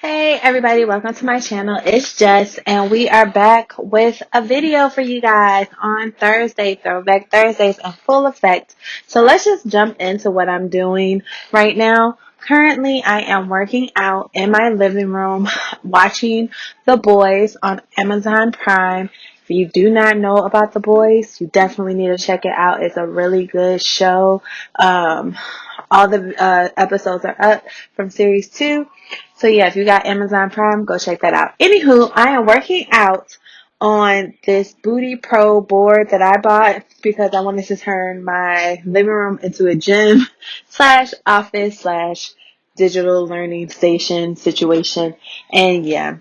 Hey everybody, welcome to my channel. It's Jess and we are back with a video for you guys on Thursday, Throwback Thursdays in full effect. So let's just jump into what I'm doing right now. Currently, I am working out in my living room watching The Boys on Amazon Prime. If you do not know about The Boys, you definitely need to check it out. It's a really good show. All the episodes are up from series 2. So yeah, if you got Amazon Prime, go check that out. Anywho, I am working out on this Booty Pro board that I bought because I wanted to turn my living room into a gym slash office slash digital learning station situation. And yeah,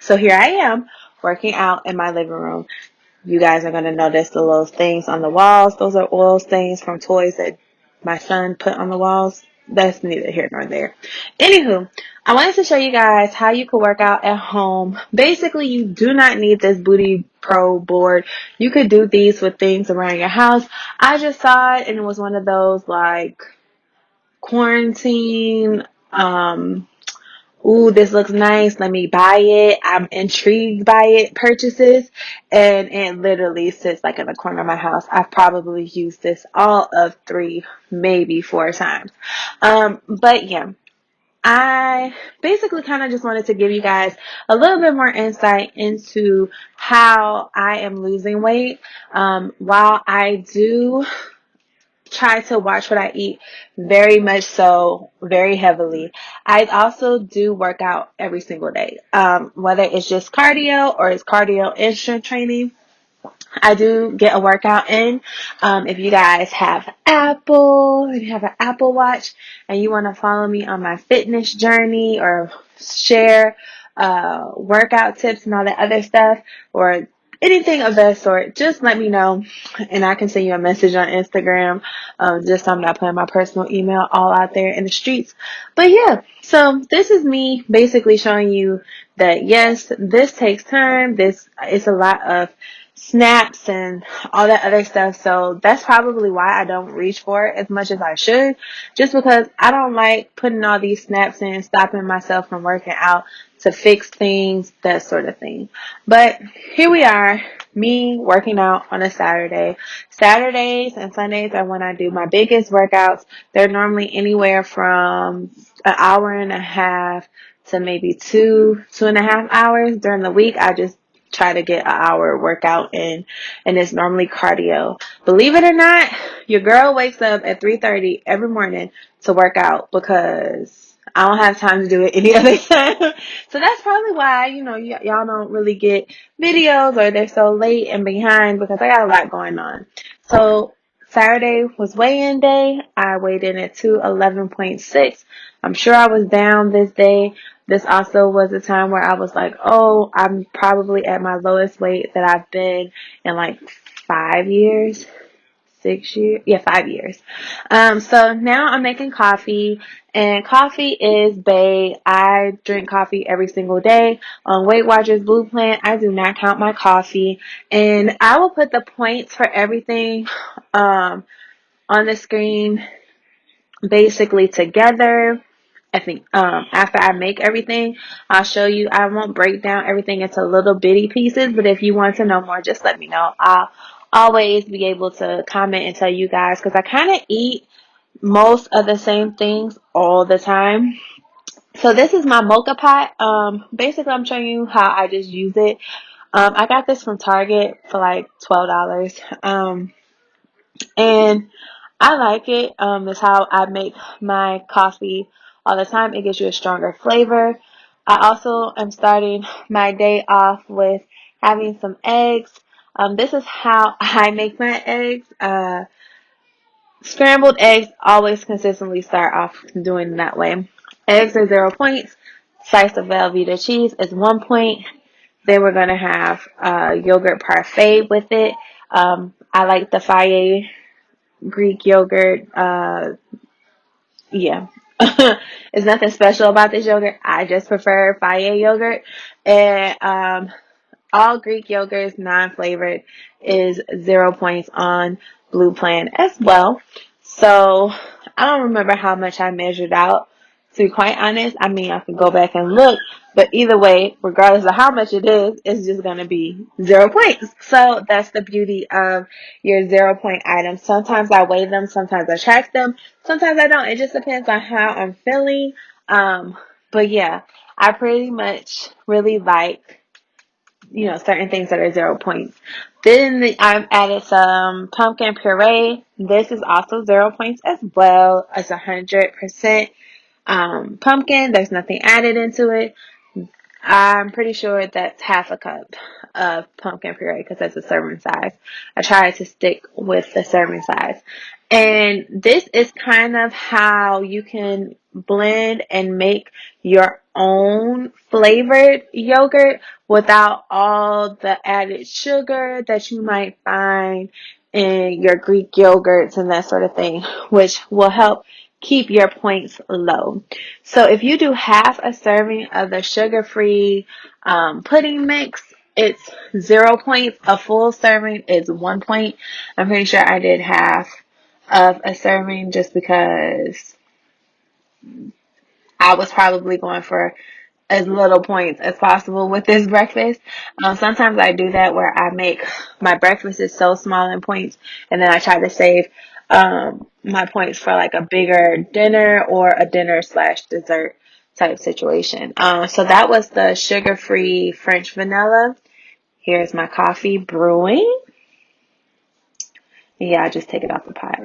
so here I am working out in my living room. You guys are going to notice the little things on the walls. Those are oil stains from toys that my son put on the walls. That's neither here nor there. Anywho, I wanted to show you guys how you could work out at home. Basically, you do not need this Booty Pro board. You could do these with things around your house. I just saw it and it was one of those like quarantine, ooh, this looks nice, let me buy it, I'm intrigued by it purchases, and it literally sits like in the corner of my house. I've probably used this all of 3, maybe 4 times. But yeah, I basically kind of just wanted to give you guys a little bit more insight into how I am losing weight. While I do try to watch what I eat very much so, very heavily, I also do work out every single day. Whether it's just cardio or it's cardio and strength training, I do get a workout in. If you guys have if you have an Apple Watch and you want to follow me on my fitness journey or share workout tips and all that other stuff or anything of that sort, just let me know and I can send you a message on Instagram. Just so I'm not putting my personal email all out there in the streets. But yeah, so this is me basically showing you that yes, this takes time. This is a lot of snaps and all that other stuff. So that's probably why I don't reach for it as much as I should. Just because I don't like putting all these snaps in, stopping myself from working out to fix things, that sort of thing. But here we are, me working out on a Saturday. Saturdays and Sundays are when I do my biggest workouts. They're normally anywhere from an hour and a half to maybe 2.5 hours. During the week, I just try to get an hour workout in, and it's normally cardio. Believe it or not, your girl wakes up at 3:30 every morning to work out because I don't have time to do it any other time. So that's probably why, y'all don't really get videos or they're so late and behind because I got a lot going on. So Saturday was weigh-in day. I weighed in at 211.6. I'm sure I was down this day. This also was a time where I was like, oh, I'm probably at my lowest weight that I've been in like 5 years. 6 years? Yeah, 5 years. So now I'm making coffee, and coffee is bae. I drink coffee every single day. On Weight Watchers Blue Plan, I do not count my coffee, and I will put the points for everything on the screen basically together. I think after I make everything, I'll show you. I won't break down everything into little bitty pieces, but if you want to know more, just let me know. I'll always be able to comment and tell you guys because I kind of eat most of the same things all the time. So this is my mocha pot. Basically, I'm showing you how I just use it. I got this from Target for like $12. And I like it. It's how I make my coffee all the time. It gives you a stronger flavor. I also am starting my day off with having some eggs. This is how I make my eggs. Scrambled eggs always consistently start off doing it that way. Eggs are 0 points. Slice of Velveeta cheese is 1 point. Then we're going to have yogurt parfait with it. I like the Faye Greek yogurt. Yeah. There's nothing special about this yogurt. I just prefer Faye yogurt. And all Greek yogurts, non-flavored, is 0 points on Blue Plan as well. So I don't remember how much I measured out To be quite honest, I mean, I could go back and look, but either way, regardless of how much it is, it's just going to be 0 points. So that's the beauty of your 0 point items. Sometimes I weigh them, sometimes I track them, sometimes I don't. It just depends on how I'm feeling. But yeah, I pretty much really like, certain things that are 0 points. Then I've added some pumpkin puree. This is also 0 points as well. It's 100% pumpkin. There's nothing added into it. I'm pretty sure that's half a cup of pumpkin puree because that's a serving size. I try to stick with the serving size. And this is kind of how you can blend and make your own flavored yogurt without all the added sugar that you might find in your Greek yogurts and that sort of thing, which will help keep your points low. So if you do half a serving of the sugar-free pudding mix, it's 0 points. A full serving is 1 point. I'm pretty sure I did half of a serving just because I was probably going for as little points as possible with this breakfast. Sometimes I do that where I make my breakfast is so small in points, and then I try to save my points for like a bigger dinner or a dinner / dessert type situation. So that was the sugar-free French vanilla. Here's my coffee brewing. Yeah, I just take it off the pot.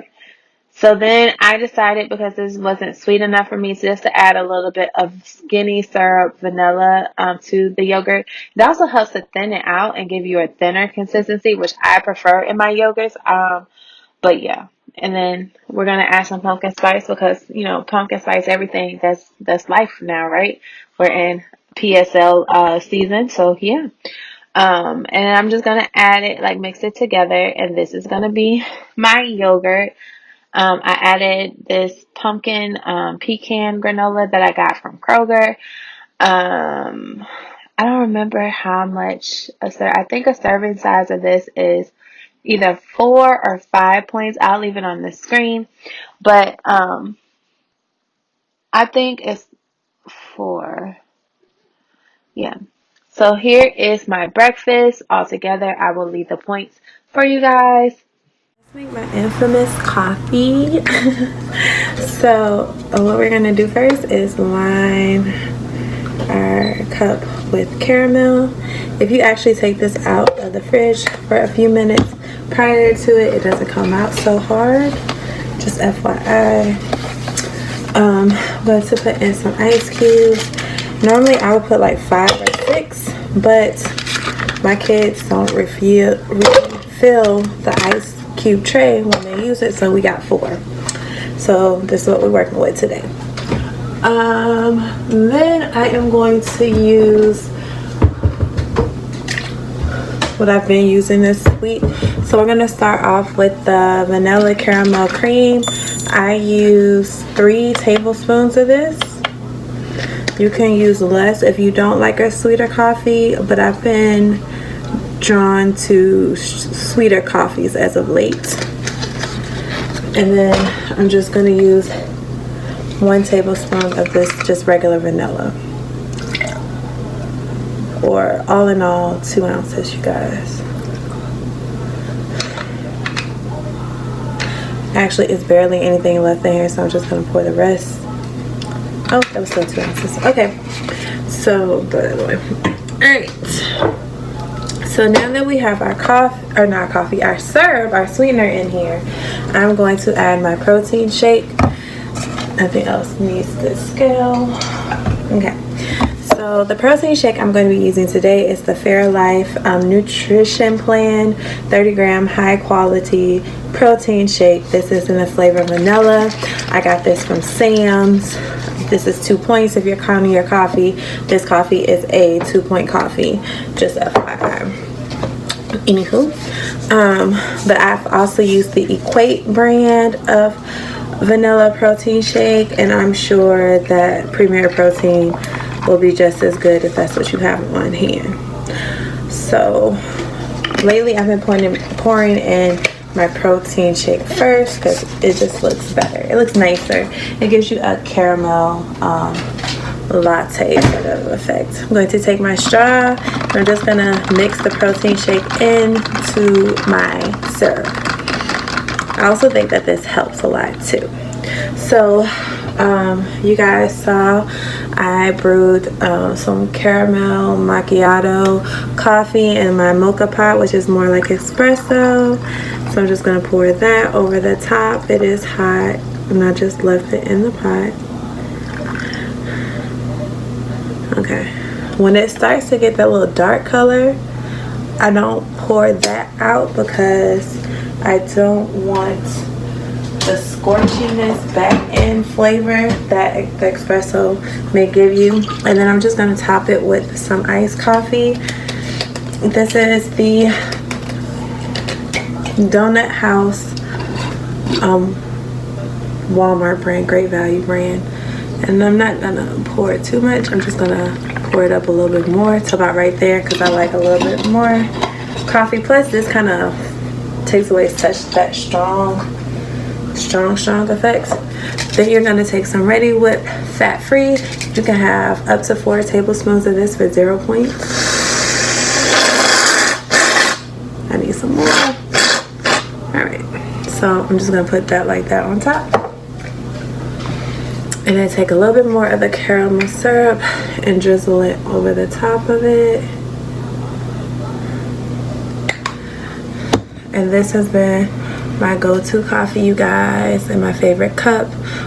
So then I decided, because this wasn't sweet enough for me, just to add a little bit of skinny syrup vanilla to the yogurt. It also helps to thin it out and give you a thinner consistency, which I prefer in my yogurts. But yeah. And then we're going to add some pumpkin spice because, pumpkin spice, everything, that's life now, right? We're in PSL season. So yeah. And I'm just going to add it, like mix it together. And this is going to be my yogurt. I added this pumpkin pecan granola that I got from Kroger. I don't remember how much I think a serving size of this is either 4 or 5 points. I'll leave it on the screen, but I think it's 4. Yeah. So here is my breakfast all together. I will leave the points for you guys. Let's make my infamous coffee. So what we're gonna do first is line our cup with caramel. If you actually take this out of the fridge for a few minutes prior to it, it doesn't come out so hard. Just FYI. But to put in some ice cubes. Normally I would put like 5 or 6, but my kids don't refill the ice cube tray when they use it, so we got 4. So this is what we're working with today. Then I am going to use what I've been using this week. So we're gonna start off with the vanilla caramel cream. I use 3 tablespoons of this. You can use less if you don't like a sweeter coffee, but I've been drawn to sweeter coffees as of late. And then I'm just going to use 1 tablespoon of this just regular vanilla. Or all in all, 2 ounces, you guys. Actually, it's barely anything left in here, so I'm just going to pour the rest. Oh, that was still 2 ounces. Okay, so throw that away. Alright. So now that we have our our syrup, our sweetener in here, I'm going to add my protein shake. Nothing else needs the scale. Okay. So the protein shake I'm going to be using today is the Fairlife Nutrition Plan 30-gram high quality protein shake. This is in the flavor vanilla. I got this from Sam's. This is 2 points if you're counting your coffee. This coffee is a 2-point coffee, just FYI. Anywho, but I've also used the Equate brand of vanilla protein shake, and I'm sure that Premier Protein will be just as good if that's what you have on hand. So lately I've been pouring in my protein shake first because it just looks better. It looks nicer. It gives you a caramel latte sort of effect. I'm going to take my straw and I'm just gonna mix the protein shake into my syrup. I also think that this helps a lot too. So you guys saw I brewed some caramel macchiato coffee in my mocha pot, which is more like espresso. So I'm just gonna pour that over the top. It is hot and I just left it in the pot. Okay, when it starts to get that little dark color, I don't pour that out because I don't want the scorchiness back end flavor that the espresso may give you. And then I'm just going to top it with some iced coffee. This is the Donut House Walmart brand, Great Value brand. And I'm not going to pour it too much. I'm just going to pour it up a little bit more to about right there because I like a little bit more coffee. Plus this kind of takes away such that strong effects. Then you're going to take some Ready Whip fat free. You can have up to 4 tablespoons of this for 0 points. I need some more. Alright, so I'm just going to put that like that on top. And then take a little bit more of the caramel syrup and drizzle it over the top of it. And this has been my go-to coffee, you guys, and my favorite cup.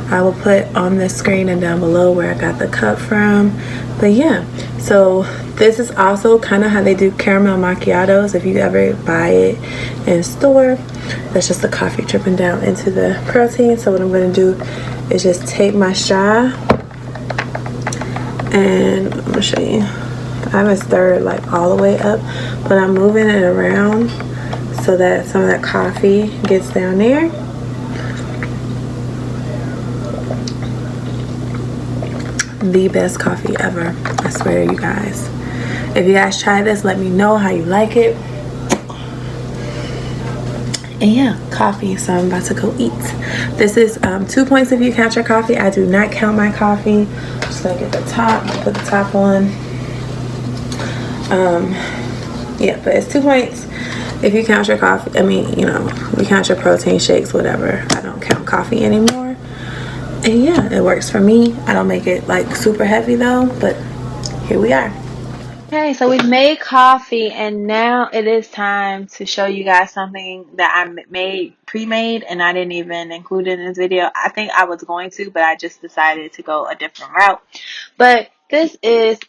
I will put on the screen and down below where I got the cup from. But yeah, so this is also kind of how they do caramel macchiatos if you ever buy it in store. That's just the coffee dripping down into the protein. So what I'm going to do is just take my straw and I'm going to show you. I haven't stirred like all the way up, but I'm moving it around so that some of that coffee gets down there. The best coffee ever, I swear, you guys. If you guys try this, let me know how you like it. And yeah, coffee, so I'm about to go eat. This is 2 points if you count your coffee. I do not count my coffee. I'm just gonna get the top, put the top on. Yeah, but it's 2 points if you count your coffee. I mean, you know, you count your protein shakes, whatever. I don't count coffee anymore. And yeah, it works for me. I don't make it like super heavy though, but here we are. Okay, so we've made coffee and now it is time to show you guys something that I made pre-made and I didn't even include it in this video. I think I was going to, but I just decided to go a different route. But this is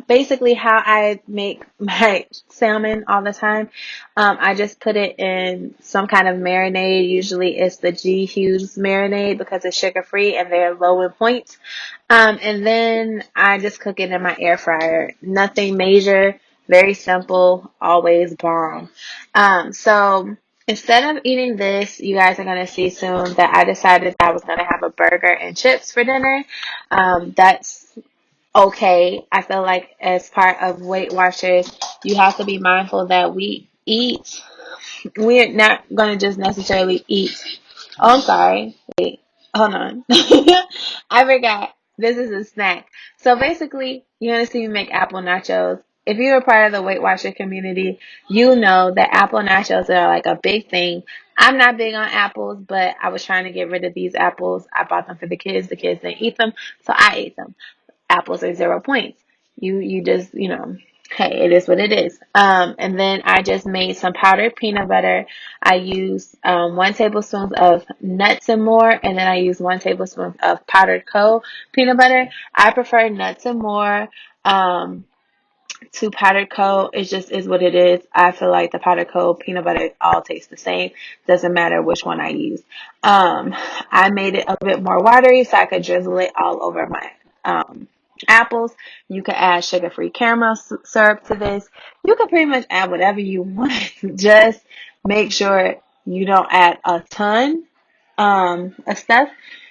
basically how I make my salmon all the time. I just put it in some kind of marinade. Usually it's the G Hughes marinade because it's sugar free and they're low in points. And then I just cook it in my air fryer. Nothing major, very simple, always bomb. So instead of eating this, you guys are going to see soon that I decided I was going to have a burger and chips for dinner. That's okay. I feel like as part of Weight Watchers, you have to be mindful that we're not going to just necessarily eat. Oh, I'm sorry. Wait, hold on. I forgot. This is a snack. So basically, you're going to see me make apple nachos. If you're a part of the Weight Watcher community, you know that apple nachos are like a big thing. I'm not big on apples, but I was trying to get rid of these apples. I bought them for the kids. The kids didn't eat them, so I ate them. Apples are 0 points. You just, you know, hey, it is what it is. And then I just made some powdered peanut butter. I used 1 tablespoon of nuts and more, and then I used 1 tablespoon of powdered peanut butter. I prefer nuts and more to powdered It just is what it is. I feel like the powdered peanut butter all tastes the same. Doesn't matter which one I use. I made it a bit more watery so I could drizzle it all over my apples. You could add sugar-free caramel syrup to this. You could pretty much add whatever you want. Just make sure you don't add a ton of stuff,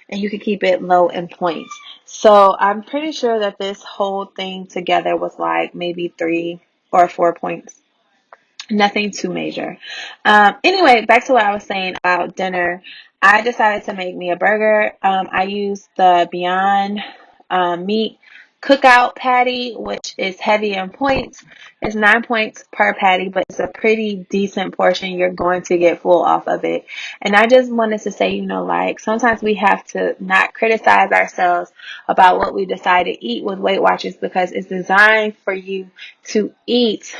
and you can keep it low in points. So I'm pretty sure that this whole thing together was like maybe 3 or 4 points. Nothing too major. Anyway, back to what I was saying about dinner. I decided to make me a burger. I used the Beyond Meat cookout patty, which is heavy in points. It's 9 points per patty, but it's a pretty decent portion. You're going to get full off of it. And I just wanted to say, like sometimes we have to not criticize ourselves about what we decide to eat with Weight Watchers, because it's designed for you to eat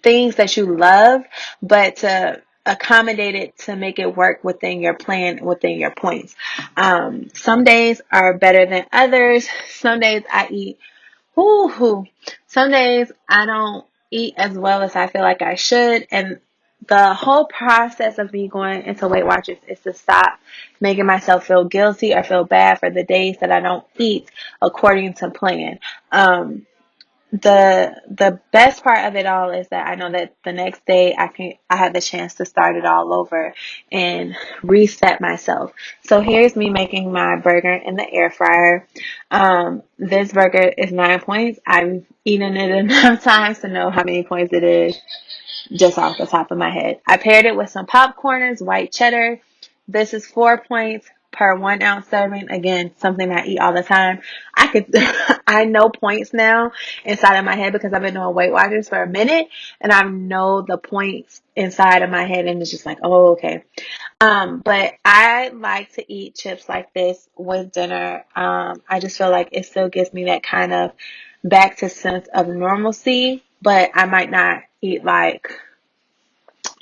things that you love, but to accommodate it to make it work within your plan, within your points. Some days are better than others. Some days I eat, whoo. Some days I don't eat as well as I feel like I should. And the whole process of me going into Weight Watchers is to stop making myself feel guilty or feel bad for the days that I don't eat according to plan. The best part of it all is that I know that the next day I have the chance to start it all over and reset myself. So here's me making my burger in the air fryer. This burger is 9 points. I've eaten it enough times to know how many points it is just off the top of my head. I paired it with some popcorners, white cheddar. This is 4 points per 1 ounce serving. Again, something I eat all the time. I know points now inside of my head because I've been doing Weight Watchers for a minute, and I know the points inside of my head, and it's just like, oh, okay. But I like to eat chips like this with dinner. I just feel like it still gives me that kind of back to sense of normalcy, but I might not eat like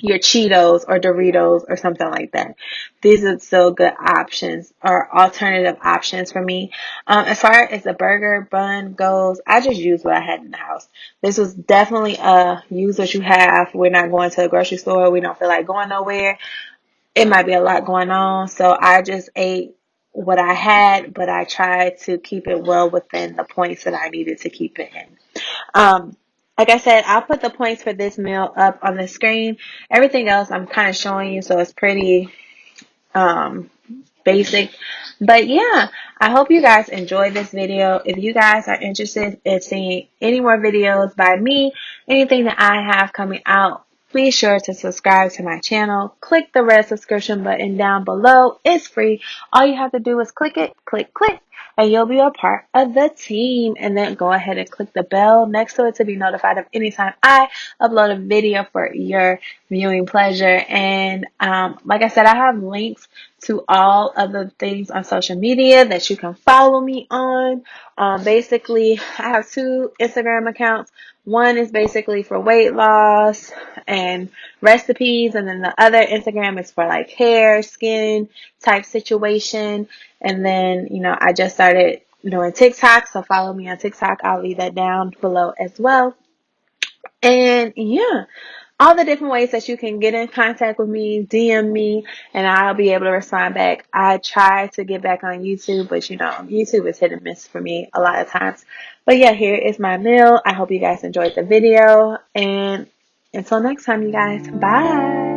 your Cheetos or Doritos or something like that. These are still good options or alternative options for me. As far as the burger bun goes, I just use what I had in the house. This was definitely a use what you have. We're not going to a grocery store. We don't feel like going nowhere. It might be a lot going on. So I just ate what I had, but I tried to keep it well within the points that I needed to keep it in. Um, like I said, I'll put the points for this meal up on the screen. Everything else I'm kind of showing you, so it's pretty um, basic. But yeah, I hope you guys enjoyed this video. If you guys are interested in seeing any more videos by me, anything that I have coming out, be sure to subscribe to my channel. Click the red subscription button down below. It's free. All you have to do is click it, click, and you'll be a part of the team. And then go ahead and click the bell next to it to be notified of anytime I upload a video for your viewing pleasure. And like I said, I have links to all of the things on social media that you can follow me on. Basically, I have 2 Instagram accounts. One is basically for weight loss and recipes, and then the other Instagram is for like hair, skin type situation. And then, I just started doing TikTok, so follow me on TikTok. I'll leave that down below as well. And yeah, all the different ways that you can get in contact with me, DM me, and I'll be able to respond back. I try to get back on YouTube, but YouTube is hit and miss for me a lot of times. But yeah, here is my meal. I hope you guys enjoyed the video, and until next time, you guys, bye.